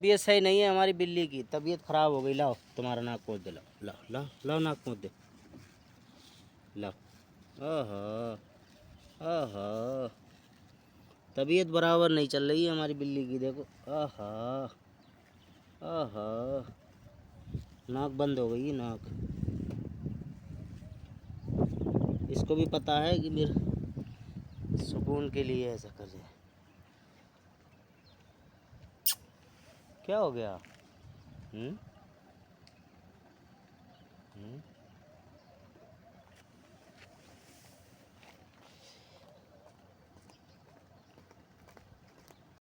तबीयत सही नहीं है हमारी बिल्ली की, तबीयत खराब हो गई। लाओ तुम्हारा नाक पोंछ दे, लाओ लाओ लाओ लाओ नाक पोंछ दे, लाओ। ओहो ओहो, तबीयत बराबर नहीं चल रही है हमारी बिल्ली की, देखो। आहा आहा, नाक बंद हो गई नाक। इसको भी पता है कि मेरे सुकून के लिए ऐसा कर रहे। क्या हो गया? हम्म?